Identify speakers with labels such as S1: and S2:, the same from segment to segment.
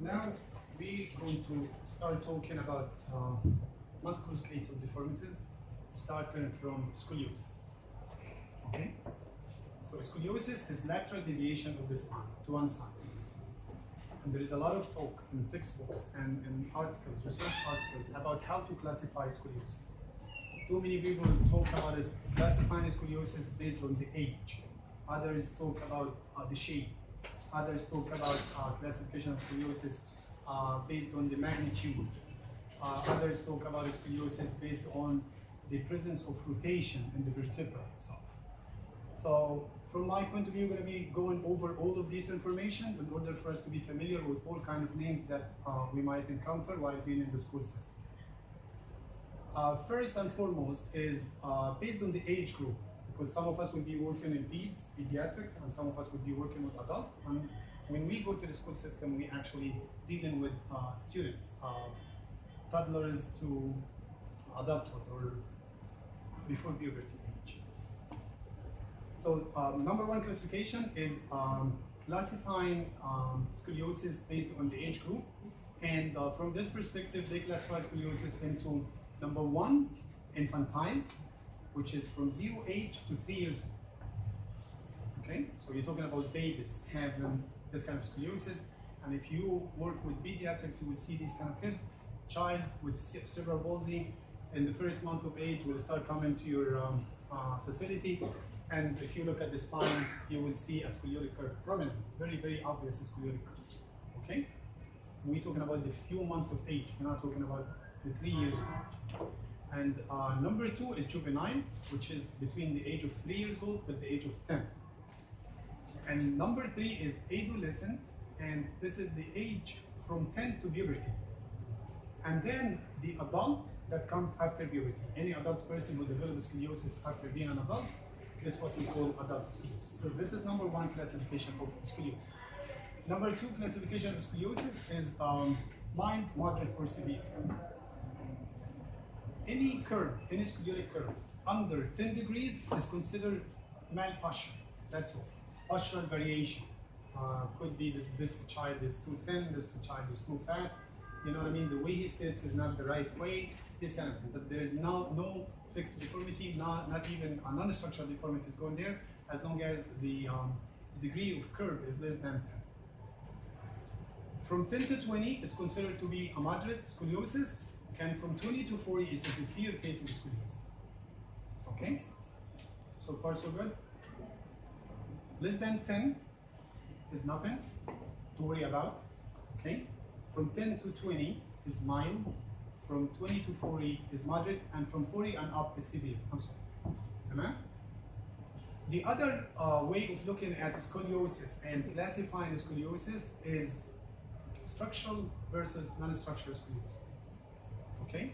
S1: Now we're going to start talking about musculoskeletal deformities, starting from scoliosis. Okay? So scoliosis is lateral deviation of the spine to one side. And there is a lot of talk in textbooks and in articles, research articles, about how to classify scoliosis. Too many people talk about classifying scoliosis based on the age. Others talk about the shape. Others talk about classification of scoliosis based on the magnitude. Others talk about scoliosis based on the presence of rotation in the vertebra itself. So from my point of view, I'm going to be going over all of this information in order for us to be familiar with all kinds of names that we might encounter while being in the school system. First and foremost is based on the age group, because some of us will be working in pediatrics, and some of us will be working with adult. And when we go to the school system, we actually dealing with students, toddlers to adulthood or before puberty age. So number one classification is classifying scoliosis based on the age group. And from this perspective, they classify scoliosis into number one, infantile, which is from 0 age to 3 years old. Okay, so you're talking about babies having this kind of scoliosis, and if you work with pediatrics, you will see these kind of kids. Child with cerebral palsy in the first month of age will start coming to your facility, and if you look at the spine, you will see a scoliotic curve prominent, very, very obvious scoliotic curve. Okay, we're talking about the few months of age. We're not talking about the 3 years of age. And number two is juvenile, which is between the age of 3 years old to the age of 10. And number three is adolescent, and this is the age from 10 to puberty. And then the adult that comes after puberty. Any adult person who develops scoliosis after being an adult is what we call adult scoliosis. So this is number one classification of scoliosis. Number two classification of scoliosis is mild, moderate, or severe. Any curve, any scoliotic curve under 10 degrees is considered malposture. That's all. Postural variation. Could be that this child is too thin, this child is too fat. You know what I mean? The way he sits is not the right way, this kind of thing. But there is no fixed deformity, not even a non-structural deformity is going there, as long as the degree of curve is less than 10. From 10 to 20 is considered to be a moderate scoliosis, and from 20 to 40 is a severe case of scoliosis. Okay? So far so good? Less than 10 is nothing to worry about. Okay? From 10 to 20 is mild, from 20 to 40 is moderate, and from 40 and up is severe. I'm sorry. Amen? The other way of looking at scoliosis and classifying scoliosis is structural versus non-structural scoliosis. Okay?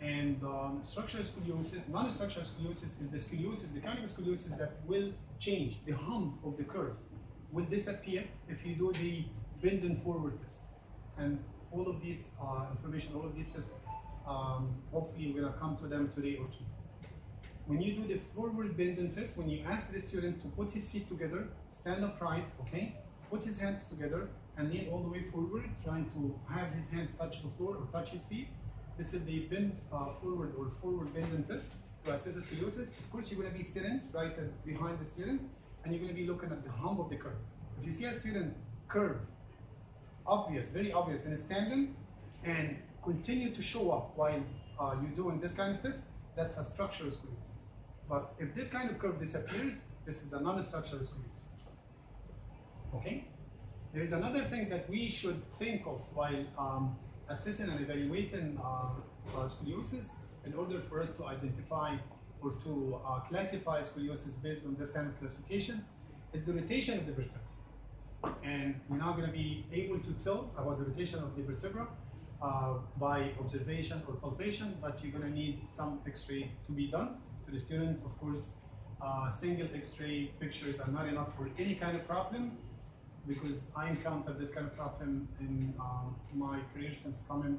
S1: And structural scoliosis, non-structural scoliosis is the scoliosis, the kind of scoliosis that will change. The hump of the curve will disappear if you do the bend and forward test. And all of these information, all of these tests, hopefully we're going to come to them today or two. When you do the forward bending test, when you ask the student to put his feet together, stand upright, okay, put his hands together and lean all the way forward, trying to have his hands touch the floor or touch his feet. This is the bend forward or forward bending test to assess the scoliosis. Of course, you're going to be sitting right behind the student, and you're going to be looking at the hump of the curve. If you see a student curve, obvious, very obvious, and standing, and continue to show up while you're doing this kind of test, that's a structural scoliosis. But if this kind of curve disappears, this is a non-structural scoliosis. Okay? There is another thing that we should think of while assessing and evaluating scoliosis in order for us to identify or to classify scoliosis based on this kind of classification is the rotation of the vertebra. And we're not going to be able to tell about the rotation of the vertebra by observation or palpation, but you're going to need some x-ray to be done to the students. Of course, single x-ray pictures are not enough for any kind of problem, because I encountered this kind of problem in my career since coming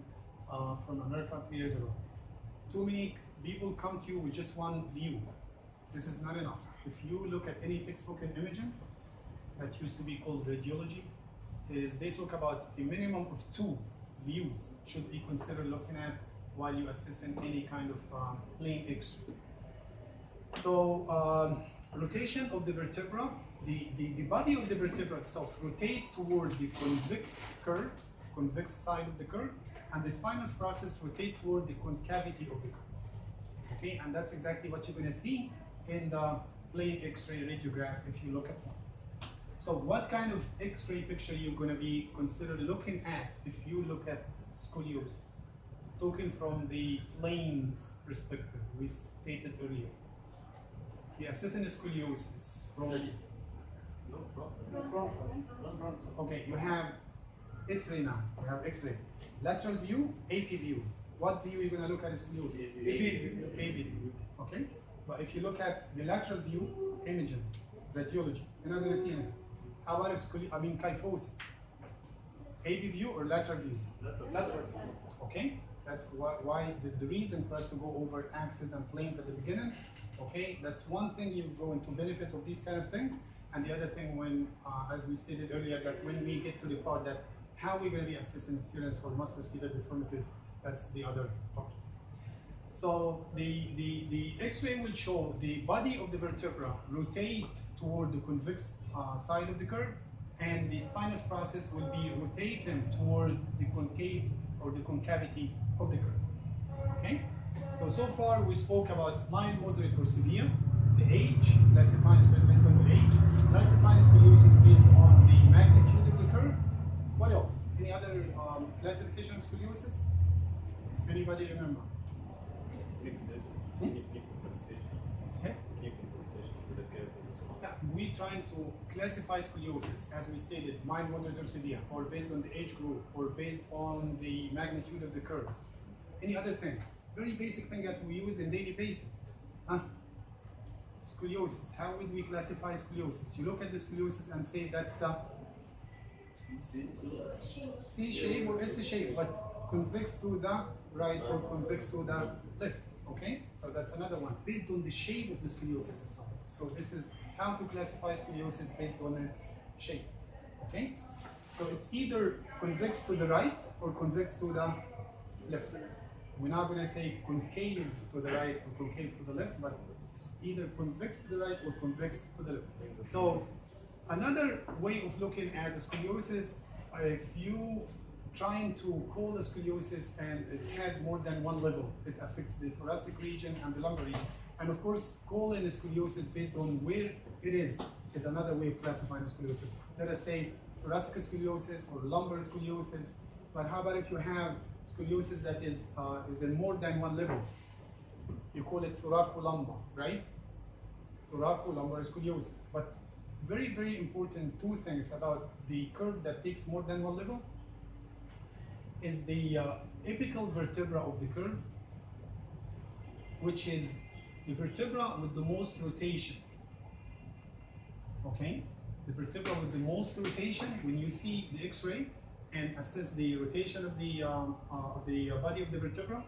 S1: from America 3 years ago. Too many people come to you with just one view. This is not enough. If you look at any textbook in imaging that used to be called radiology, is they talk about a minimum of 2 views should be considered looking at while you assess in any kind of plane X-ray. So rotation of the vertebra, the body of the vertebra itself rotates towards the convex curve, convex side of the curve, and the spinous process rotate toward the concavity of the curve. Okay, and that's exactly what you're going to see in the plane X-ray radiograph if you look at one. So what kind of X-ray picture you're going to be considered looking at if you look at scoliosis? Talking from the plane's perspective, we stated earlier. The assessing scoliosis from okay, you have X-ray now. You have X-ray, lateral view, AP view. What view are you going to look at scoliosis? AP view. Okay, but if you look at the lateral view, imaging, radiology, you're not going to see anything. How about kyphosis? AP view or lateral view? Lateral view. Okay, that's why the reason for us to go over axes and planes at the beginning. Okay, that's one thing you go into benefit of these kind of things, and the other thing when, as we stated earlier, that when we get to the part that how we're going to be assisting students for musculoskeletal deformities, that's the other part. So the X-ray will show the body of the vertebra rotate toward the convex side of the curve, and the spinous process will be rotating toward the concave or the concavity of the curve. Okay? So far we spoke about mild, moderate, or severe, the age, classifying scoliosis based on the age, classifying scoliosis based on the magnitude of the curve. What else? Any other classification of scoliosis? Anybody remember? We're trying to classify scoliosis, as we stated, mild, moderate, or severe, or based on the age group, or based on the magnitude of the curve. Any other thing? Very basic thing that we use in daily basis. Scoliosis. How would we classify scoliosis? You look at the scoliosis and say that's the C shape or S shape, but convex to the right or convex to the left. Okay? So that's another one, based on the shape of the scoliosis itself. So this is how to classify scoliosis based on its shape. Okay? So it's either convex to the right or convex to the left. We're not going to say concave to the right or concave to the left, but it's either convex to the right or convex to the left. So another way of looking at the scoliosis, if you trying to call a scoliosis and it has more than one level, it affects the thoracic region and the lumbar region. And of course, calling a scoliosis based on where it is another way of classifying scoliosis. Let us say thoracic scoliosis or lumbar scoliosis. But how about if you have scoliosis that is in more than one level? You call it thoracolumbar, right? Thoracolumbar scoliosis. But very, very important two things about the curve that takes more than one level is the apical vertebra of the curve, which is the vertebra with the most rotation. Okay? The vertebra with the most rotation, when you see the X-ray and assess the rotation of the body of the vertebra,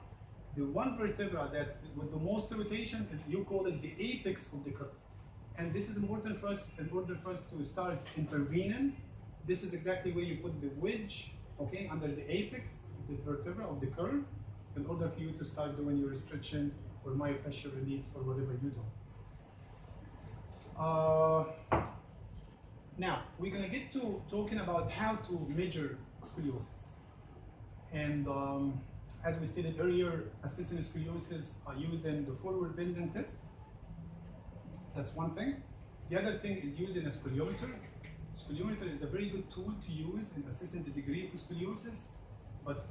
S1: the one vertebra that with the most rotation, you call it the apex of the curve. And this is important for us in order for us to start intervening. This is exactly where you put the wedge, okay, under the apex of the vertebra of the curve, in order for you to start doing your restriction or myofascial release or whatever you do. Now, we're going to get to talking about how to measure scoliosis. And as we stated earlier, assessing scoliosis using the forward bending test. That's one thing. The other thing is using a scoliometer. Scoliometer is a very good tool to use in assessing the degree of scoliosis, but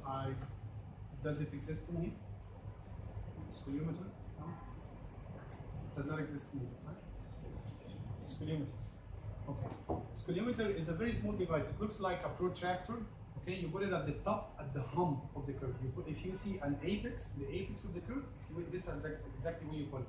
S1: does it exist in here? Scoliometer? No? Does not exist in here, right? Scoliometer. Okay. Scoliometer is a very small device. It looks like a protractor. Okay, you put it at the top, at the hump of the curve. If you see an apex, the apex of the curve, this is exactly where you put it.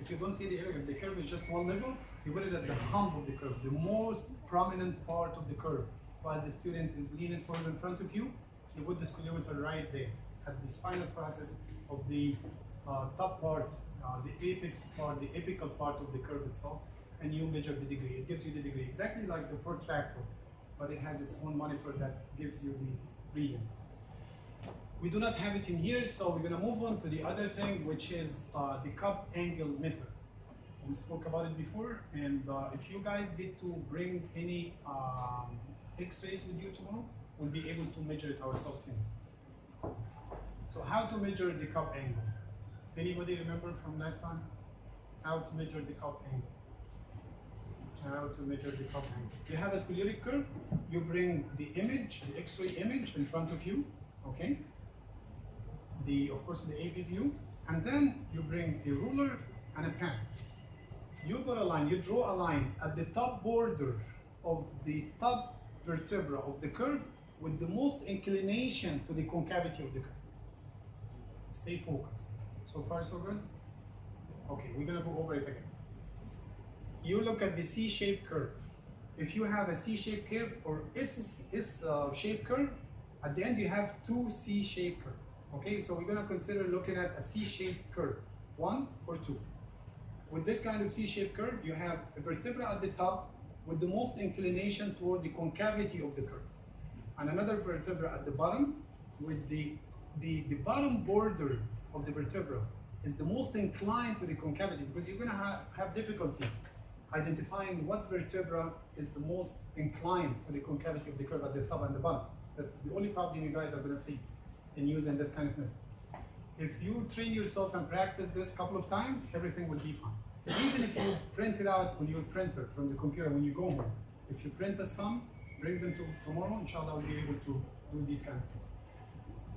S1: If you don't see the area, if the curve is just one level, you put it at the hump of the curve, the most prominent part of the curve. While the student is leaning forward in front of you, you put the scoliometer right there at the spinous process of the top part, the apex part, the apical part of the curve itself, and you measure the degree. It gives you the degree, exactly like the protractor. but it has its own monitor that gives you the reading. We do not have it in here, so we're going to move on to the other thing, which is the cup angle method. We spoke about it before, and if you guys get to bring any x-rays with you tomorrow, we'll be able to measure it ourselves in. So how to measure the cup angle? Anybody remember from last time? How to measure the cup angle? How to measure the cup angle. You have a scoliotic curve, you bring the image, the x-ray image in front of you, okay? Of course, the AV view, and then you bring a ruler and a pen. You got a line, you draw a line at the top border of the top vertebra of the curve with the most inclination to the concavity of the curve. Stay focused. So far, so good? Okay, we're gonna go over it again. You look at the C-shaped curve. If you have a C-shaped curve or S-shaped curve, at the end you have two C-shaped curves. Okay, so we're gonna consider looking at a C-shaped curve, 1 or 2. With this kind of C-shaped curve, you have a vertebra at the top with the most inclination toward the concavity of the curve, and another vertebra at the bottom with the bottom border of the vertebra is the most inclined to the concavity, because you're gonna have difficulty identifying what vertebra is the most inclined to the concavity of the curve at the top and the bottom. That's the only problem you guys are gonna face in using this kind of method. If you train yourself and practice this a couple of times, everything will be fine. Even if you print it out on your printer from the computer when you go home, if you print a sum, bring them to tomorrow, inshallah, we'll be able to do these kind of things.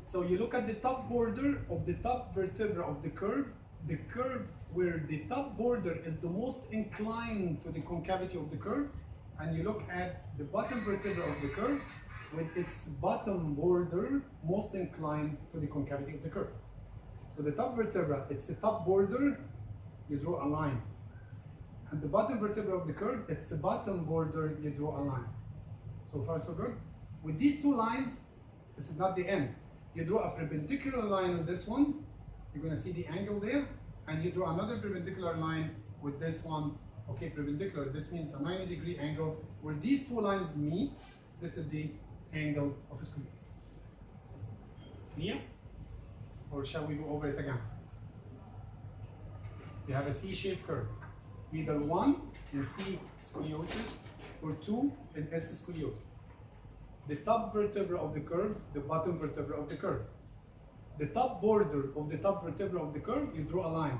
S1: So you look at the top border of the top vertebra of the curve where the top border is the most inclined to the concavity of the curve, and you look at the bottom vertebra of the curve with its bottom border most inclined to the concavity of the curve. So the top vertebra, it's the top border, you draw a line. And the bottom vertebra of the curve, it's the bottom border, you draw a line. So far, so good? With these two lines, this is not the end. You draw a perpendicular line on this one, you're gonna see the angle there, and you draw another perpendicular line with this one, okay, perpendicular. This means a 90-degree angle. Where these two lines meet, this is the angle of scoliosis. Clear? Or shall we go over it again? You have a C-shaped curve. Either 1 in C scoliosis or 2 in S scoliosis. The top vertebra of the curve, the bottom vertebra of the curve. The top border of the top vertebra of the curve, you draw a line.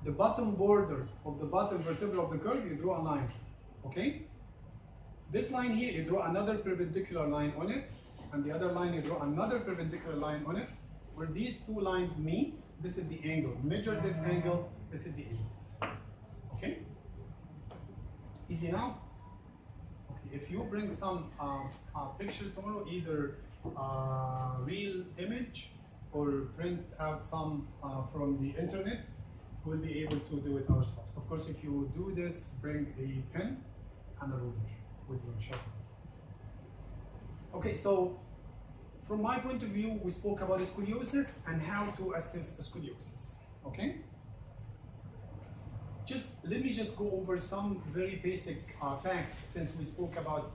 S1: The bottom border of the bottom vertebra of the curve, you draw a line. Okay? This line here, you draw another perpendicular line on it, and the other line, you draw another perpendicular line on it. Where these two lines meet, this is the angle. Measure this angle, this is the angle. Okay? Easy now? Okay, if you bring some pictures tomorrow, either real image or print out some from the internet, we'll be able to do it ourselves. Of course, if you do this, bring a pen and a ruler with you, inshallah. Okay, so from my point of view, we spoke about scoliosis and how to assess scoliosis. Okay? Let me just go over some very basic facts, since we spoke about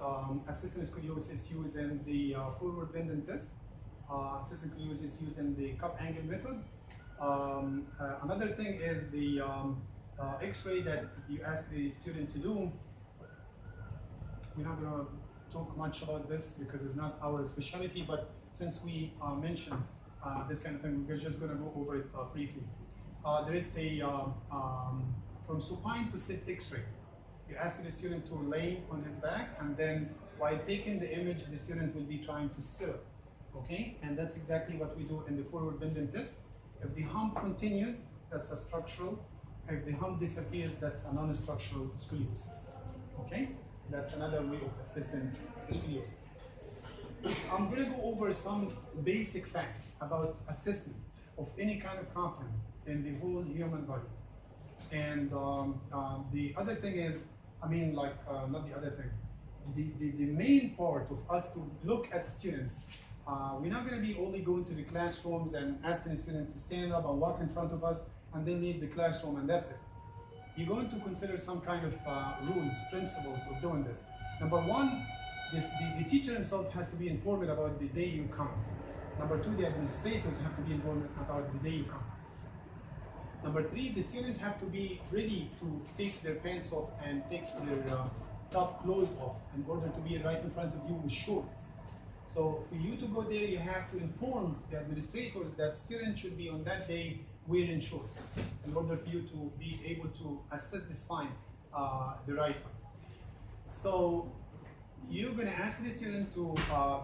S1: assessing scoliosis using the forward bending test, assessing scoliosis using the cup angle method. Another thing is the X-ray that you ask the student to do. We're not going to talk much about this because it's not our specialty, but since we mentioned this kind of thing, we're just going to go over it briefly. There is a from supine to sit X-ray. You ask the student to lay on his back, and then while taking the image, the student will be trying to sit up. Okay, and that's exactly what we do in the forward bending test. If the hump continues, that's a structural. If the hump disappears, that's a non-structural scoliosis. Okay, that's another way of assessing scoliosis. I'm going to go over some basic facts about assessment of any kind of problem in the whole human body. And the other thing is, not the other thing, the main part of us to look at students, we're not going to be only going to the classrooms and asking the student to stand up and walk in front of us and then leave the classroom and that's it. You're going to consider some kind of rules, principles of doing this. Number one, the teacher himself has to be informed about the day you come. Number two, the administrators have to be informed about the day you come. Number three, the students have to be ready to take their pants off and take their top clothes off in order to be right in front of you with shorts. So for you to go there, you have to inform the administrators that students should be on that day wearing shorts in order for you to be able to assess the spine the right way. So you're going to ask the student to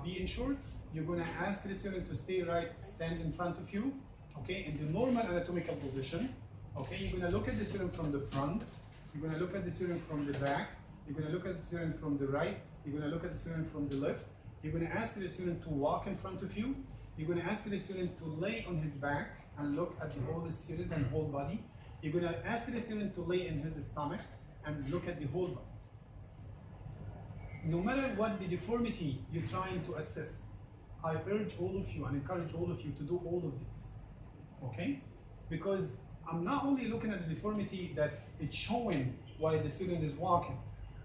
S1: be in shorts. You're going to ask the student to stand in front of you, okay, in the normal anatomical position. Okay, you're going to look at the student from the front. You're going to look at the student from the back. You're going to look at the student from the right. You're going to look at the student from the left. You're going to ask the student to walk in front of you. You're going to ask the student to lay on his back and look at the whole student and whole body. You're going to ask the student to lay in his stomach and look at the whole body. No matter what the deformity you're trying to assess, I urge all of you and encourage all of you to do all of these, okay? Because I'm not only looking at the deformity that it's showing while the student is walking,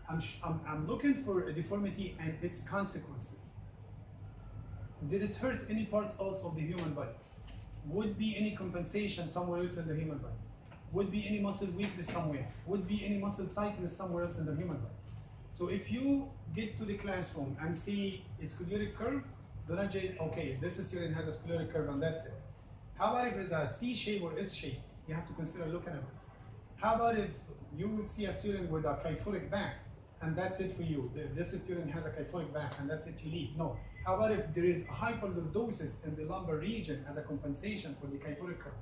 S1: I'm looking for a deformity and its consequences. Did it hurt any part else of the human body? Would be any compensation somewhere else in the human body? Would be any muscle weakness somewhere? Would be any muscle tightness somewhere else in the human body? So if you get to the classroom and see a scoliotic curve, do not say, okay, this student has a scoliotic curve and that's it. How about if it's a C shape or S shape? You have to consider looking at this. How about if you would see a student with a kyphotic back and that's it for you? This student has a kyphotic back and that's it, you leave. No. How about if there is a hyperlordosis in the lumbar region as a compensation for the kyphotic curve?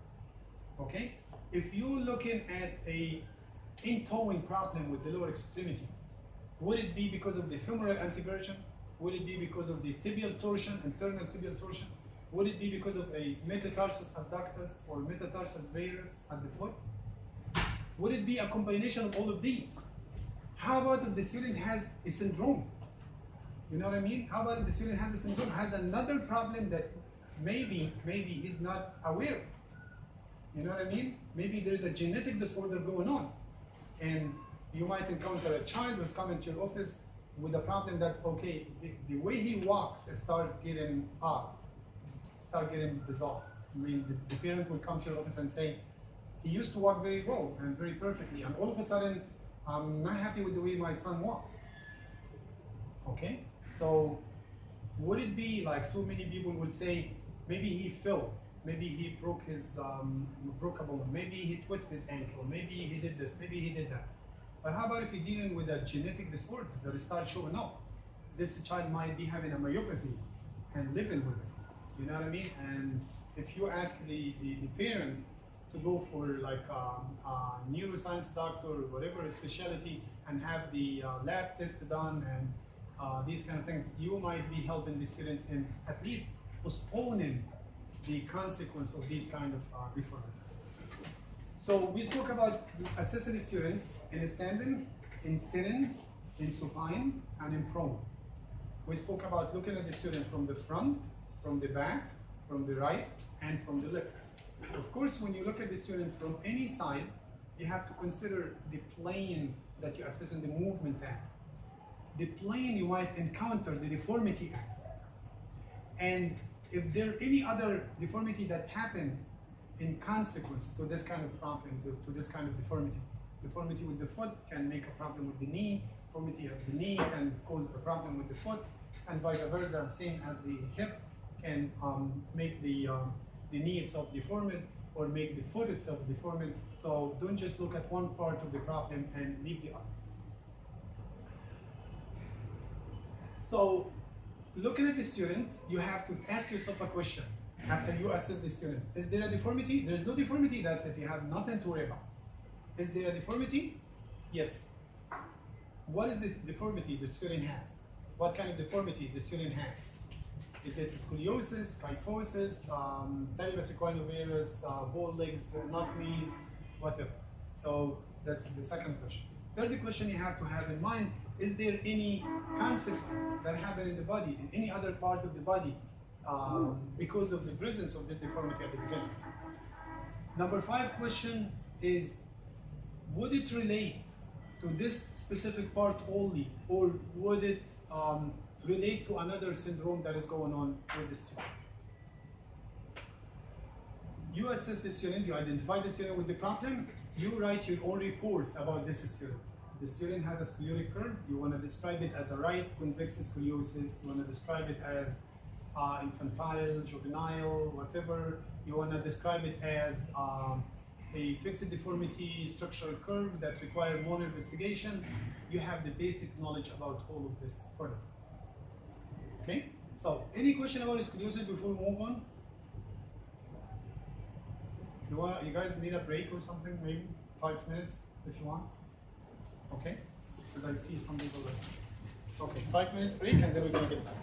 S1: Okay? If you're looking at a in-towing problem with the lower extremity, would it be because of the femoral anteversion? Would it be because of the tibial torsion, internal tibial torsion? Would it be because of a metatarsus abductus or metatarsus varus at the foot? Would it be a combination of all of these? How about if the student has a syndrome? You know what I mean? How about if the student has a syndrome, has another problem that maybe he's not aware of? You know what I mean? Maybe there's a genetic disorder going on. And you might encounter a child who's coming to your office with a problem that, okay, the way he walks start getting odd, start getting bizarre. I mean, the parent will come to your office and say, he used to walk very well and very perfectly, and all of a sudden, I'm not happy with the way my son walks. Okay? So, would it be like too many people would say, maybe he fell, maybe he broke his, broke a bone, maybe he twisted his ankle, maybe he did this, maybe he did that. But how about if you're dealing with a genetic disorder that starts showing up? This child might be having a myopathy and living with it. You know what I mean? And if you ask the parent to go for like a neuroscience doctor or whatever specialty and have the lab test done and these kind of things, you might be helping the students in at least postponing the consequence of these kind of deformities. So we spoke about assessing the students in standing, in sitting, in supine, and in prone. We spoke about looking at the student from the front, from the back, from the right, and from the left. Of course, when you look at the student from any side, you have to consider the plane that you're assessing the movement at. The plane you might encounter the deformity at. And if there any other deformity that happened in consequence to this kind of problem, to this kind of deformity. Deformity with the foot can make a problem with the knee, deformity of the knee can cause a problem with the foot, and vice versa, same as the hip can make the knee itself deformed or make the foot itself deformed. So don't just look at one part of the problem and leave the other. So looking at the student, you have to ask yourself a question. After you assess the student, is there a deformity? There is no deformity, that's it, you have nothing to worry about. Is there a deformity? Yes. What is the deformity the student has? What kind of deformity the student has? Is it scoliosis, kyphosis, talibus bow legs, knock knees, whatever? So that's the second question. Third question you have to have in mind, is there any consequence that happened in the body, in any other part of the body, because of the presence of this deformity at the beginning? Number 5 question is, would it relate to this specific part only, or would it relate to another syndrome that is going on with the student. You assess the student, you identify the student with the problem, you write your own report about this student. The student has a scoliotic curve, you want to describe it as a right convex scoliosis, you want to describe it as infantile, juvenile, whatever. You want to describe it as a fixed deformity structural curve that requires more investigation. You have the basic knowledge about all of this for them. Okay? So, any question about scoliosis before we move on? You guys need a break or something? Maybe 5 minutes if you want? Okay? Because I see some people. Okay, 5 minutes break and then we're going to get back.